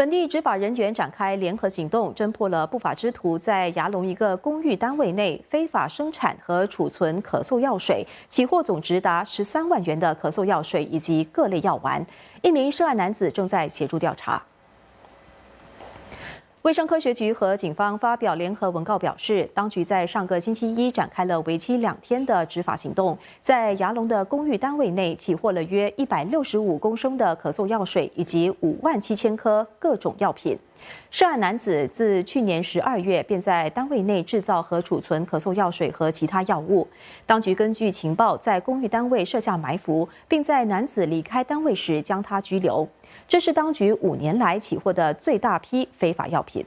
本地执法人员展开联合行动，侦破了不法之徒在牙龙一个公寓单位内非法生产和储存咳嗽药水，起获总值达13万元的咳嗽药水以及各类药丸。一名涉案男子正在协助调查。卫生科学局和警方发表联合文告表示，当局在上个星期一展开了为期2天的执法行动，在牙龙的公寓单位内起获了约165公升的咳嗽药水以及57000颗各种药品。涉案男子自去年12月便在单位内制造和储存咳嗽药水和其他药物。当局根据情报，在公寓单位设下埋伏，并在男子离开单位时将他拘留。这是当局5年来起获的最大批非法药品。